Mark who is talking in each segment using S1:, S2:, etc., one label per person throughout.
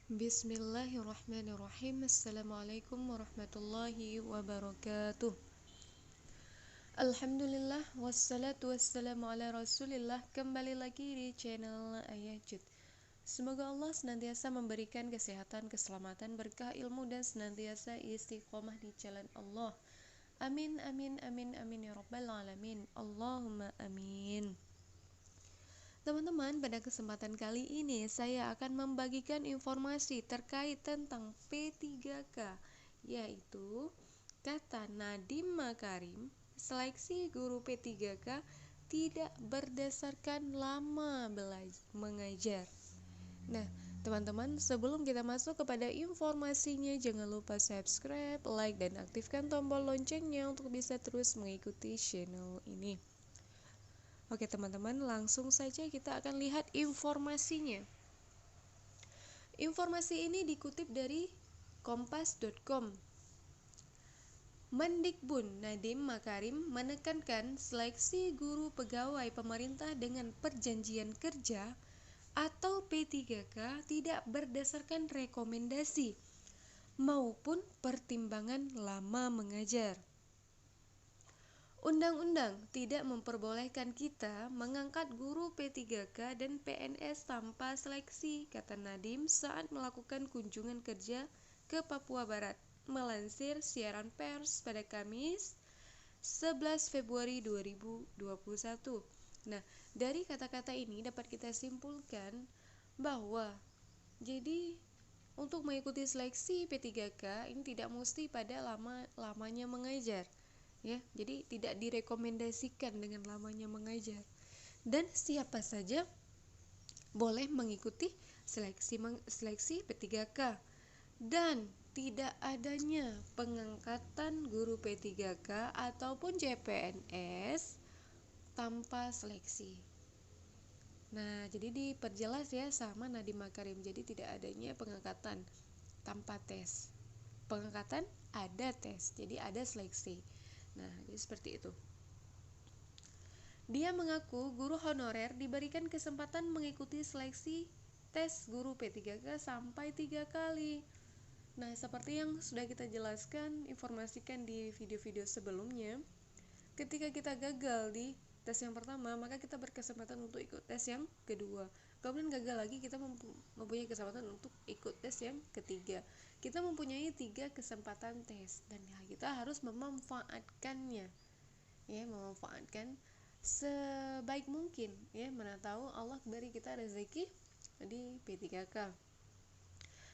S1: Bismillahirrahmanirrahim. Assalamualaikum warahmatullahi wabarakatuh. Alhamdulillah wassalatu wassalamu ala rasulillah. Kembali lagi di channel Ayah Jud. Semoga Allah senantiasa memberikan kesehatan, keselamatan, berkah ilmu, dan senantiasa istiqomah di jalan Allah. Amin amin amin amin ya rabbal alamin. Allahumma amin. Teman-teman, pada kesempatan kali ini saya akan membagikan informasi terkait tentang P3K, yaitu kata Nadiem Makarim, seleksi guru P3K tidak berdasarkan lama mengajar. Nah, teman-teman, sebelum kita masuk kepada informasinya, jangan lupa subscribe, like, dan aktifkan tombol loncengnya untuk bisa terus mengikuti channel ini. Oke teman-teman, langsung saja kita akan lihat informasinya. Informasi ini dikutip dari kompas.com. Mendikbud Nadiem Makarim menekankan seleksi guru pegawai pemerintah dengan perjanjian kerja atau P3K tidak berdasarkan rekomendasi maupun pertimbangan lama mengajar. Undang-undang tidak memperbolehkan kita mengangkat guru P3K dan PNS tanpa seleksi, kata Nadiem saat melakukan kunjungan kerja ke Papua Barat, melansir siaran pers pada Kamis 11 Februari 2021. Nah, dari kata-kata ini dapat kita simpulkan bahwa jadi untuk mengikuti seleksi P3K ini tidak mesti pada lamanya mengajar. Ya, jadi tidak direkomendasikan dengan lamanya mengajar. Dan siapa saja boleh mengikuti seleksi P3K. Dan tidak adanya pengangkatan guru P3K ataupun CPNS tanpa seleksi. Nah, jadi diperjelas ya sama Nadiem Makarim. Jadi tidak adanya pengangkatan tanpa tes. Pengangkatan ada tes, jadi ada seleksi. Nah, jadi seperti itu. Dia mengaku guru honorer diberikan kesempatan mengikuti seleksi tes guru P3K sampai 3 kali. Nah, seperti yang sudah kita jelaskan, informasikan di video-video sebelumnya, ketika kita gagal di tes yang pertama, maka kita berkesempatan untuk ikut tes yang kedua. Kemudian gagal lagi, kita mempunyai kesempatan untuk ikut tes yang ketiga. Kita mempunyai 3 kesempatan tes dan kita harus memanfaatkannya. Ya, memanfaatkan sebaik mungkin. Ya, mana tahu Allah beri kita rezeki di P3K.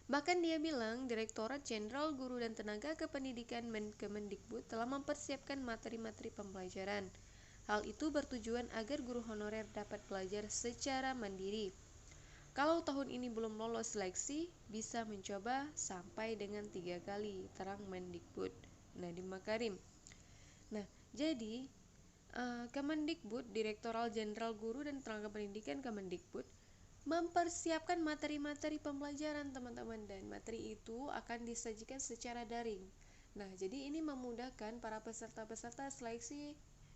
S1: Bahkan dia bilang Direktorat Jenderal Guru dan Tenaga Kependidikan Kemendikbud telah mempersiapkan materi-materi pembelajaran. Hal itu bertujuan agar guru honorer dapat belajar secara mandiri. Kalau tahun ini belum lolos seleksi, bisa mencoba sampai dengan 3 kali, terang Mendikbud Nadiem Makarim. Nah, jadi Kemendikbud, Direktorat Jenderal Guru dan Tenaga Pendidikan Kemendikbud mempersiapkan materi-materi pembelajaran teman-teman, dan materi itu akan disajikan secara daring. Nah, jadi ini memudahkan para peserta-peserta seleksi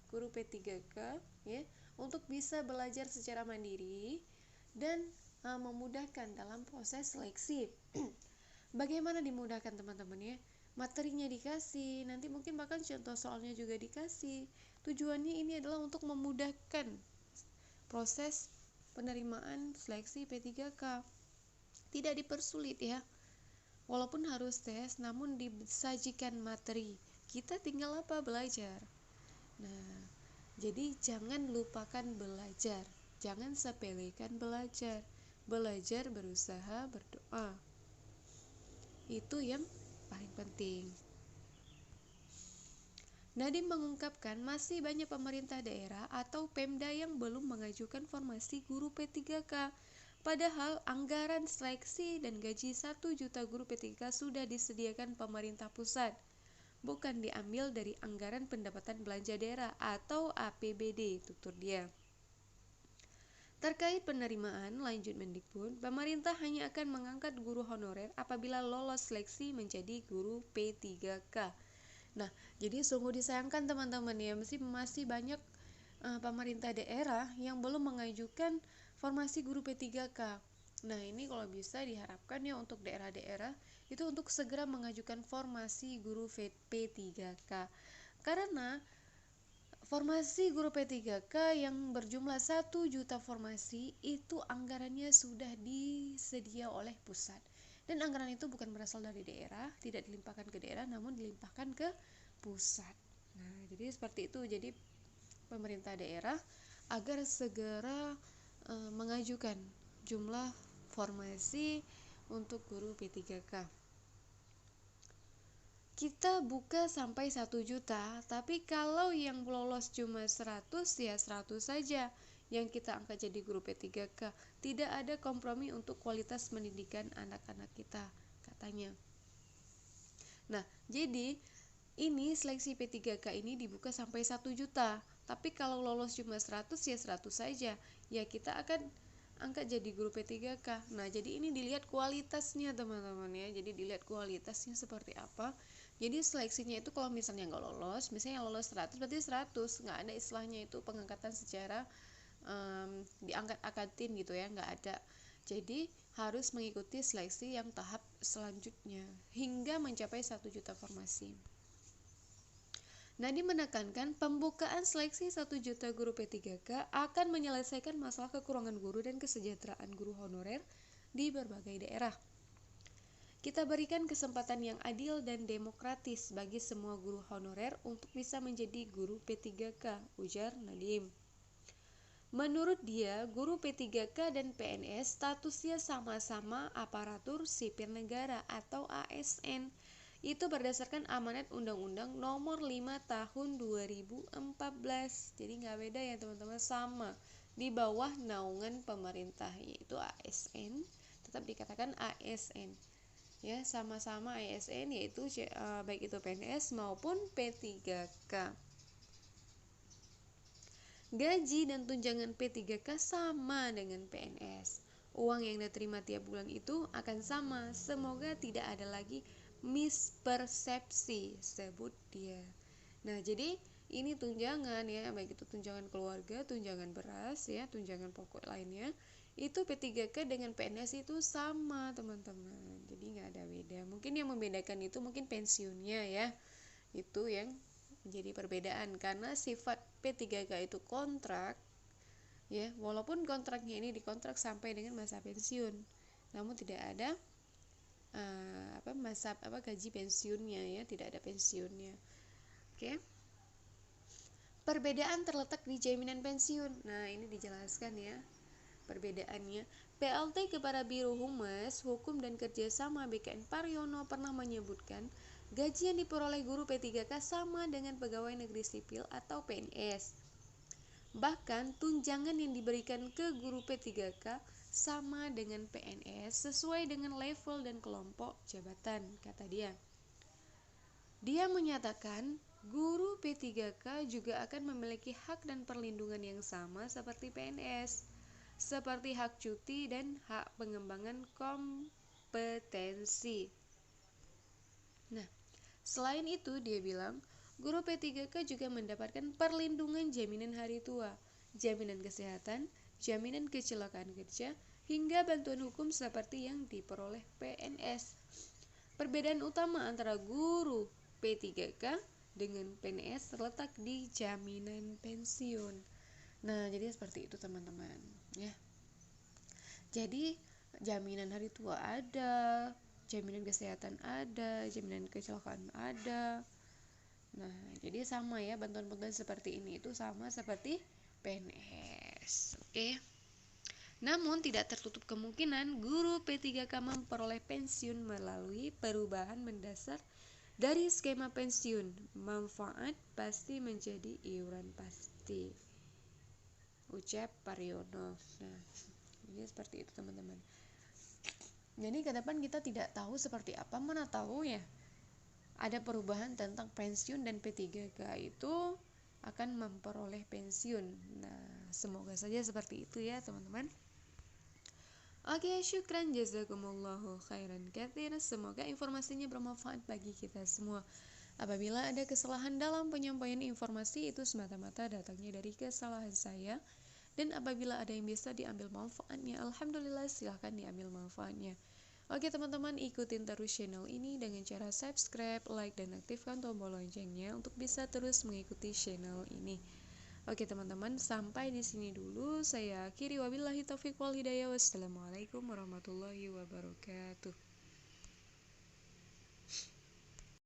S1: guru P3K ya untuk bisa belajar secara mandiri dan memudahkan dalam proses seleksi. Bagaimana dimudahkan teman-teman ya? Materinya dikasih, nanti mungkin bahkan contoh soalnya juga dikasih. Tujuannya ini adalah untuk memudahkan proses penerimaan seleksi P3K. Tidak dipersulit ya. Walaupun harus tes, namun disajikan materi. Kita tinggal apa? Belajar. Nah, jadi jangan lupakan belajar. Jangan sepelekan belajar. Belajar, berusaha, berdoa. Itu yang paling penting. Nadiem mengungkapkan masih banyak pemerintah daerah atau Pemda yang belum mengajukan formasi guru P3K. Padahal anggaran seleksi dan gaji 1 juta guru P3K sudah disediakan pemerintah pusat, bukan diambil dari anggaran pendapatan belanja daerah atau APBD, tutur dia. Terkait penerimaan, lanjut Mendikbud, pemerintah hanya akan mengangkat guru honorer apabila lolos seleksi menjadi guru P3K. Nah, jadi sungguh disayangkan teman-teman ya, masih banyak pemerintah daerah yang belum mengajukan formasi guru P3K. Nah, ini kalau bisa diharapkan ya untuk daerah-daerah itu untuk segera mengajukan formasi guru P3K. Karena formasi guru P3K yang berjumlah 1 juta formasi itu anggarannya sudah disedia oleh pusat. Dan anggaran itu bukan berasal dari daerah, tidak dilimpahkan ke daerah, namun dilimpahkan ke pusat. Nah, jadi seperti itu. Jadi pemerintah daerah agar segera mengajukan jumlah formasi untuk guru P3K. Kita buka sampai 1 juta, tapi kalau yang lolos cuma 100 ya 100 saja yang kita angkat jadi guru P3K. Tidak ada kompromi untuk kualitas pendidikan anak-anak kita, katanya. Nah, jadi ini seleksi P3K ini dibuka sampai 1 juta. Tapi kalau lolos cuma 100 ya 100 saja. Ya kita akan angkat jadi guru P3K. Nah, jadi ini dilihat kualitasnya teman-teman ya. Jadi dilihat kualitasnya seperti apa. Jadi seleksinya itu kalau misalnya nggak lolos, misalnya yang lolos 100 berarti 100. Nggak ada istilahnya itu pengangkatan secara diangkat-angkatin gitu ya, nggak ada. Jadi harus mengikuti seleksi yang tahap selanjutnya hingga mencapai 1 juta formasi. Nadiem menekankan pembukaan seleksi 1 juta guru P3K akan menyelesaikan masalah kekurangan guru dan kesejahteraan guru honorer di berbagai daerah. Kita berikan kesempatan yang adil dan demokratis bagi semua guru honorer untuk bisa menjadi guru P3K, ujar Nadiem. Menurut dia, guru P3K dan PNS statusnya sama-sama aparatur sipil negara atau ASN. Itu berdasarkan amanat Undang-Undang Nomor 5 Tahun 2014. Jadi nggak beda ya teman-teman, sama di bawah naungan pemerintah yaitu ASN, tetap dikatakan ASN. Ya, sama-sama ASN yaitu baik itu PNS maupun P3K. Gaji dan tunjangan P3K sama dengan PNS. Uang yang diterima tiap bulan itu akan sama. Semoga tidak ada lagi mispersepsi, sebut dia. Nah, jadi ini tunjangan ya, baik itu tunjangan keluarga, tunjangan beras ya, tunjangan pokok lainnya. Itu P3K dengan PNS itu sama, teman-teman. Jadi nggak ada beda. Mungkin yang membedakan itu mungkin pensiunnya ya. Itu yang menjadi perbedaan karena sifat P3K itu kontrak ya, walaupun kontraknya ini dikontrak sampai dengan masa pensiun, namun tidak ada gaji pensiunnya ya, tidak ada pensiunnya. Oke. Perbedaan terletak di jaminan pensiun. Nah, ini dijelaskan ya perbedaannya. PLT Kepala Biro Humas, Hukum dan Kerjasama BKN Paryono pernah menyebutkan gaji yang diperoleh guru P3K sama dengan pegawai negeri sipil atau PNS. Bahkan tunjangan yang diberikan ke guru P3K sama dengan PNS sesuai dengan level dan kelompok jabatan, kata dia. Dia menyatakan guru P3K juga akan memiliki hak dan perlindungan yang sama seperti PNS, seperti hak cuti dan hak pengembangan kompetensi. Nah, selain itu dia bilang, guru P3K juga mendapatkan perlindungan jaminan hari tua, jaminan kesehatan, jaminan kecelakaan kerja, hingga bantuan hukum seperti yang diperoleh PNS. Perbedaan utama antara guru P3K dengan PNS terletak di jaminan pensiun. Nah, jadi seperti itu teman-teman ya. Jadi jaminan hari tua ada, jaminan kesehatan ada, jaminan kecelakaan ada. Nah, jadi sama ya, bantuan-bantuan seperti ini itu sama seperti PNS. Oke. Namun tidak tertutup kemungkinan guru P3K memperoleh pensiun melalui perubahan mendasar dari skema pensiun. Manfaat pasti menjadi iuran pasti, ucap Paryono. Nah, ini seperti itu teman-teman. Jadi ke depan kita tidak tahu seperti apa, mana tahu ya ada perubahan tentang pensiun dan P3K itu akan memperoleh pensiun. Nah, semoga saja seperti itu ya teman-teman. Oke, syukran jazakumullahu khairan katsir. Semoga informasinya bermanfaat bagi kita semua. Apabila ada kesalahan dalam penyampaian informasi, itu semata-mata datangnya dari kesalahan saya Dan apabila ada yang bisa diambil manfaatnya, alhamdulillah silahkan diambil manfaatnya. Oke teman-teman, ikutin terus channel ini dengan cara subscribe, like, dan aktifkan tombol loncengnya untuk bisa terus mengikuti channel ini. Oke teman-teman, sampai di sini dulu. Saya akhiri, wabillahi taufiq wal hidayah. Wassalamualaikum warahmatullahi wabarakatuh.